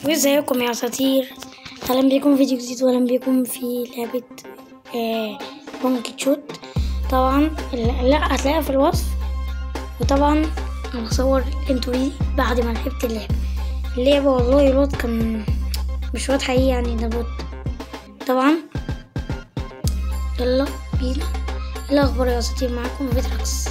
وازيكم يا اساطير؟ اهلا بيكم في فيديو جديد واهلا بيكم في لعبة بونكي تشوت. طبعا لا هتلاقيها في الوصف، وطبعا انا هصور انتوا دي بعد ما لعبت اللعبة والله الواد كان مش واد حقيقي، يعني ده بوت طبعا. يلا بينا. ايه الاخبار يا اساطير؟ معاكم فيتراكس.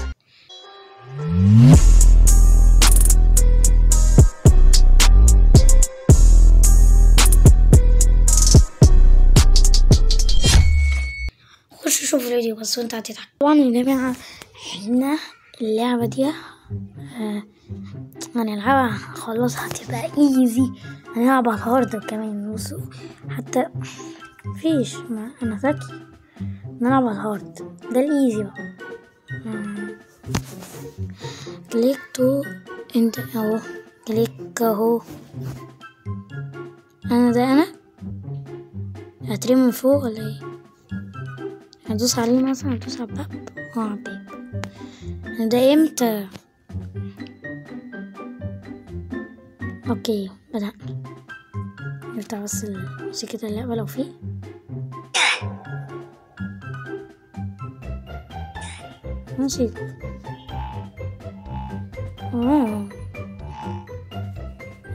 خش شوف الفيديو بس وانت هتضحك. طبعا يا جماعة احنا اللعبة دي هنلعبها خلاص، هتبقى ايزي. هنلعب على الهارد كمان، بصوا حتى مفيش انا ذكي. نلعب على الهارد ده الايزي بقى. كليك تو انت اهو، كليك اهو. انا هترمي من فوق ولا ايه؟ هدوس عليه مثلا، هدوس على الباب على الباب. ده امتى؟ اوكي بدأنا. نفتح بس موسيقى اللعبة لو فيه. موسيقى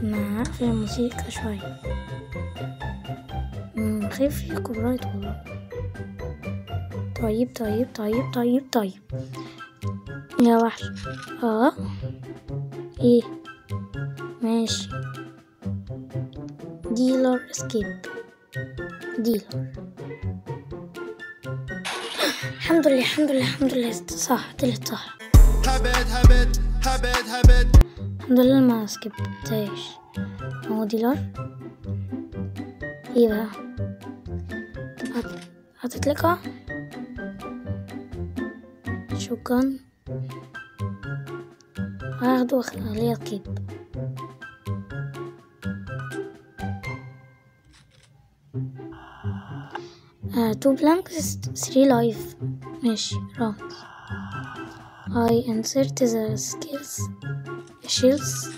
انا هقفل الموسيقى شوية. خايف فيه كوبي رايت والله. طيب يا وحش. ايه ماشي. ديلر اسكيب ديلر. الحمد لله صح، طلعت صح. الحمد لله ما سكبتهاش. هو ديلر ايه بقى؟ هتتلقى شكرا. هاخده واخليه سكيب. تو بلانكس 3 لايف. ماشي راوند. I insert the shields.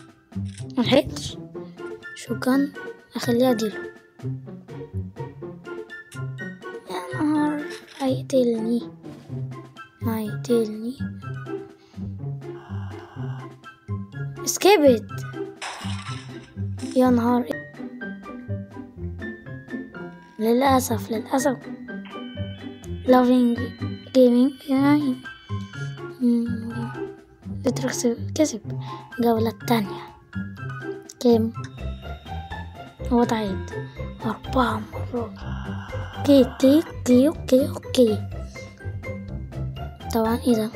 ملحقتش. شكرا اخليها ديلو. يا نهار هيقتلني. سكيبت. يا نهار للأسف loving gaming يعني فيتراكس كسب الجولة التانية. كام؟ هو تعيد 4 مرات. اوكي طبعا ايه ده؟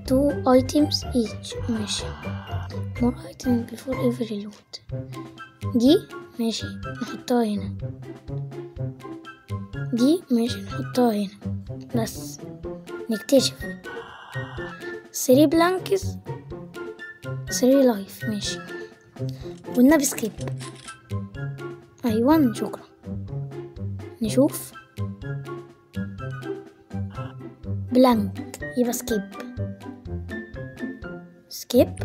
2 items each. ماشي. more items before every loot. دي ماشي نحطها هنا. دي ماشي نحطها هنا. بس نكتشف 3 بلانكس 3 لايف. ماشي والنبي سكيب. ايوه شكرا. نشوف بلانك يبقى سكيب.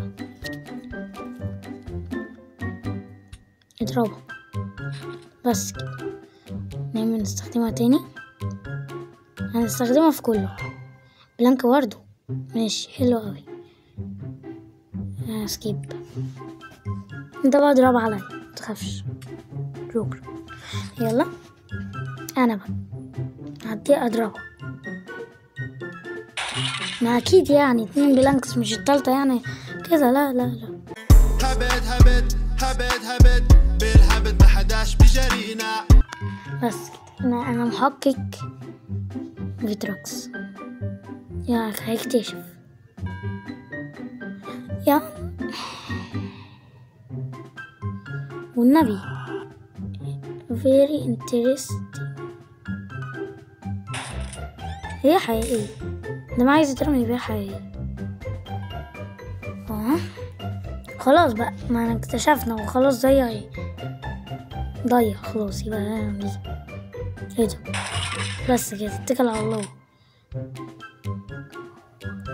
اضربها بس كده. نعمل نستخدمها تاني. هنستخدمها في كله. بلانك برضو ماشي حلو اوي. سكيب. انت بقى اضرب عليا متخافش. شكرا. يلا انا بقى هدي اضربها. ما اكيد يعني 2 بلانكس مش التالتة يعني كذا. لا هبد بالهبد محداش بجرينا. بس انا محقق فيتراكس. يا هيكتشف. يا والنبي very interesting. هي حقيقية. ده ما عايز يترمي بيها حقيقية. خلاص بقى ما انا اكتشفنا وخلاص. ضيع خلاص. يبقى ايه ده؟ بس كده اتكل على الله.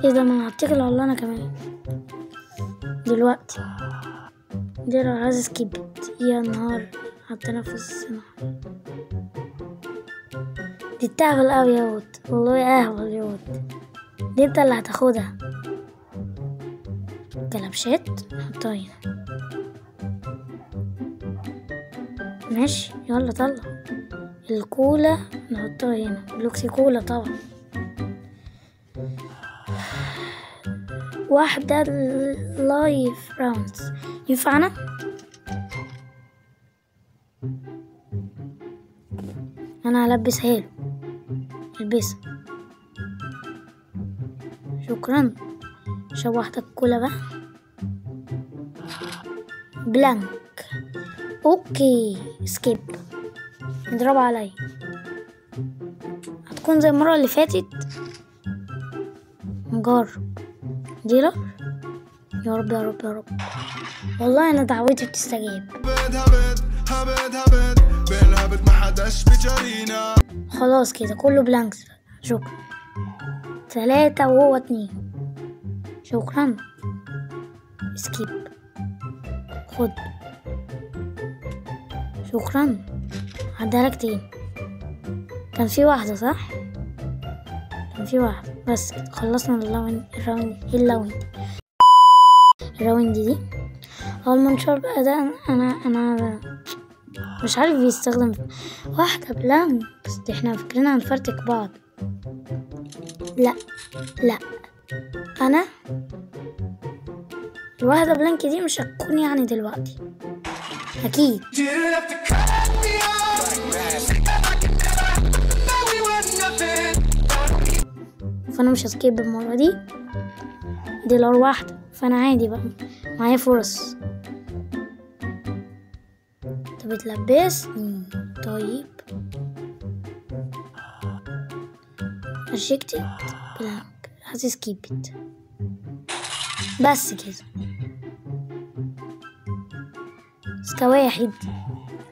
ايه ده؟ ما انا هتكل على الله انا كمان دلوقتي. دي لو عايز سكيبت يا نهار التنفس الصناعي. دي بتعمل اوي يا ود، والله اهبل يا ود. دي انت اللي هتاخدها. كلبشات نحطها هنا. ماشي يلا طلع. الكولا نحطها هنا، بلوكسي كولا طبعا. واحدة لايف راوندز ينفعنا؟ انا هلبسها له. البسها. شكرا. شوف واحدة الكولا بقى. بلانك. اوكي سكيب. نضرب عليا. هتكون زي المرة اللي فاتت. نجرب. ديلر. يا رب يا رب يا رب. والله انا دعوتي بتستجاب. خلاص كده كله بلانكس. شكرا. 3 وهو 2. شكرا. سكيب. خد. شكرا. هديلك تاني. كان في واحدة صح؟ كان في واحدة بس كده. خلصنا الراوند دي. هو المنشار بقى ده انا مش عارف بيستخدم. واحدة بلانك بس احنا فاكرين هنفرتك بعض. لا انا الواحدة بلانك دي مش هتكون يعني دلوقتي اكيد. فانا مش هسكيب المرة دي لو واحدة، فانا عادي بقى معايا فرص. طب بتلبسني. طيب اشيكتك بلانك هتسكيبت بس كده. سكا واحد.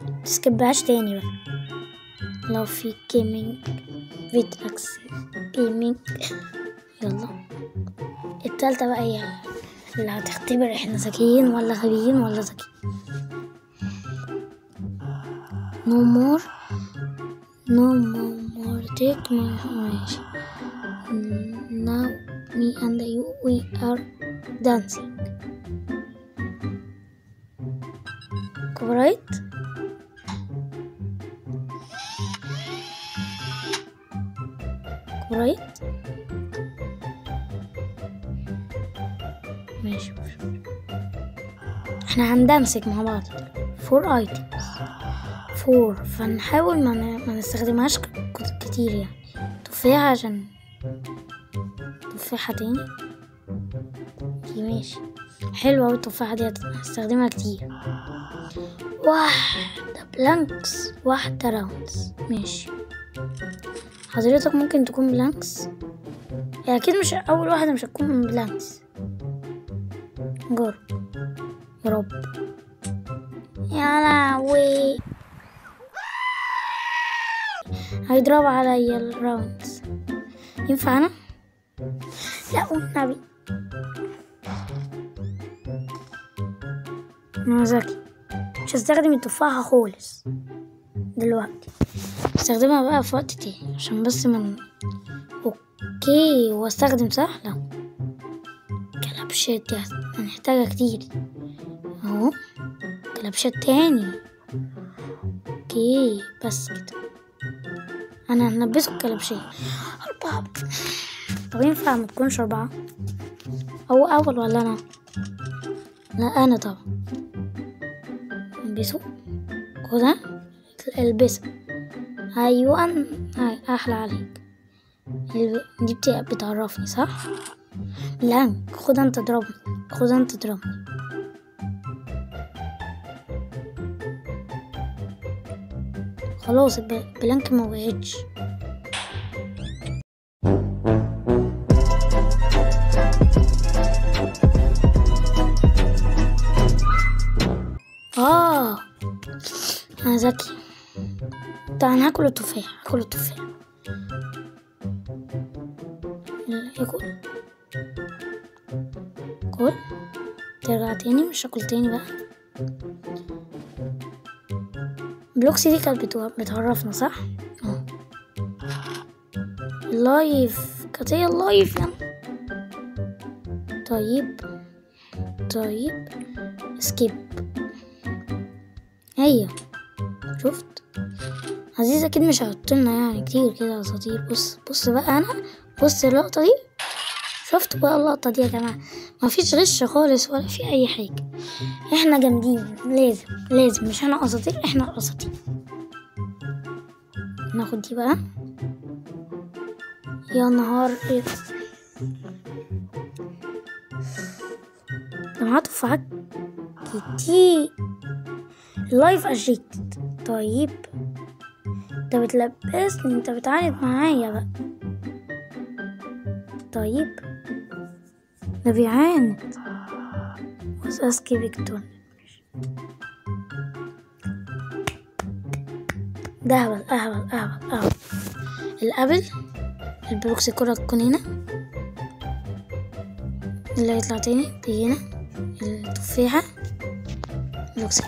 متسكبهاش تاني بقى. لو في جيمينج فيتراكس جيمينج. يلا التالتة بقى هي اللي هتختبر احنا ذكيين ولا غبيين ولا ذكيين. no more take my horse. Now me and you we are dancing. Copyright. ماشي. احنا هندمسك مع بعض. 4 items. 4 فنحاول ما نستخدمهاش كتير يعني. تفاحة عشان تفاحة تاني دي. ماشي حلوة اوي التفاحة دي هستخدمها كتير. واحدة بلانكس واحدة راوندز. ماشي حضرتك ممكن تكون بلانكس. اكيد مش اول واحدة مش هتكون من بلانكس. جرب يا رب. يا لهوي هيضرب عليا الراوندز. ينفع انا؟ لا والنبي انا ذكي. مش هستخدم التفاحة خالص دلوقتي. استخدمها بقى في وقت تاني عشان بس اوكي. واستخدم صح. لا كلبشات دي هنحتاجها كتير اهو. كلبشات تاني. اوكي بس كده. انا هنلبسه الكلبشات 4. طب ينفع ما تكونش 4؟ هو اول ولا انا؟ لا انا طبعا. البسه. خدها البسها. ايوه هاي احلى عليك. دي بتعرفني صح. بلانك. خد انت اضربني. خلاص بلانك ما وقعتش. انا ذكي. طبعا هاكل التفاح. كل ترجع تاني. مش هاكل تاني بقى. بلوكسي دي كانت بتعرفنا صح؟ اللايف كانت هي اللايف يعني. طيب سكيب. هي شفت عزيز اكيد مش هيحطلنا يعني كتير كده اساطير. بص بقى انا بص اللقطة دي، شفت بقى اللقطة دي يا جماعة، مفيش غش خالص ولا في اي حاجة. احنا جامدين، لازم مش انا اساطير، احنا اساطير. ناخد دي بقى. يا نهار ايه ده، معاه تفاحات كتير. اللايف اجيكتد. طيب انت بتلبسني، انت بتعاند معايا بقى. طيب ده بيعاند. وساسكي فيكتور ده اهبل. الابل البلوكس الكرة تكون هنا، اللي هيطلع تاني بيجي هنا التفاحة بلوكس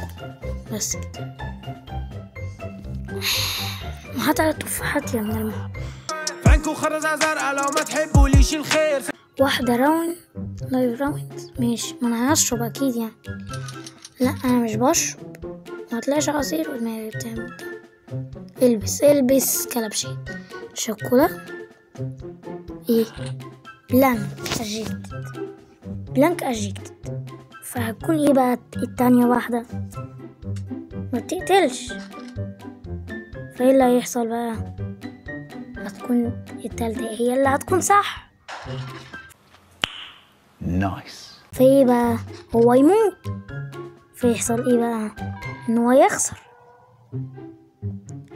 بس كده. وحتى التفاحات يا مرمى. فانكو خرزة زرقاء لو ما تحبوليش الخير. واحدة راوند لايف راوند ماشي. ما انا هشرب اكيد يعني. لا انا مش بشرب، ما تلاقيش عصير ودماغي بتعمل. البس كلبشات شوكولا. ايه بلانك اجيكتد. فهتكون ايه بقى التانية واحدة؟ ما بتقتلش. فايه اللي هيحصل بقى؟ هتكون التالتة هي اللي هتكون صح. نايس. فايه بقى؟ هو يموت. فيحصل ايه بقى؟ ان هو يخسر.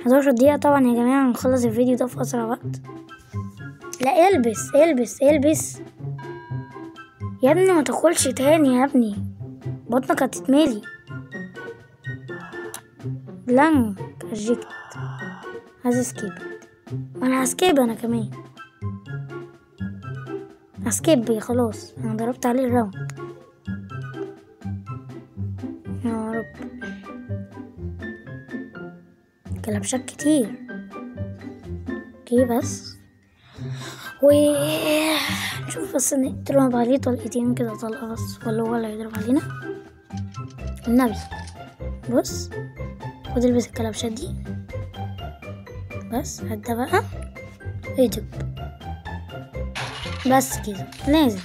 11 دقيقة طبعا يا جماعة. نخلص الفيديو ده في اسرع وقت. لا البس يا ابني، ما تاكلش تاني يا ابني، بطنك هتتملي. بلانك اجيكت. عايز سكيب. انا هسكيب انا كمان. هسكيب خلاص، انا ضربت عليه الراوند. يا رب كلبشات كتير. اوكي بس نشوف بس نضرب عليه طلقتين كده، طلقة بس ولا هو اللي هيضرب علينا النبي. بص خد البس الكلبشات دي بس. هدا بقى يوتيوب بس كده. لازم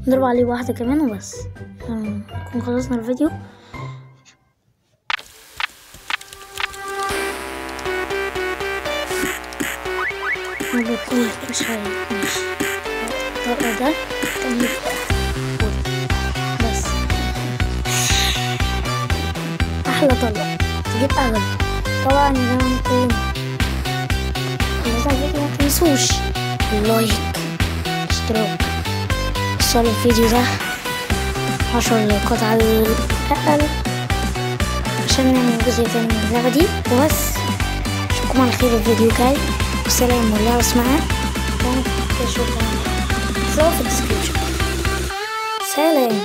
نضرب عليه واحدة كمان وبس. نكون خلصنا الفيديو. مش هاي ماشي. الطلقة ده تجيب بس أحلى طلقة تجيب أغلى طبعا. يا جماعة كلنا الفيديو متنسوش اللايك اشتراك. وصلوا الفيديو ده 10 لايكات على الأقل عشان نعمل جزء تاني من اللعبة دي وبس. اشوفكم على خير الفيديو جاي. والسلام والله واسمعها. شكرا في الديسكريبشن. سلام.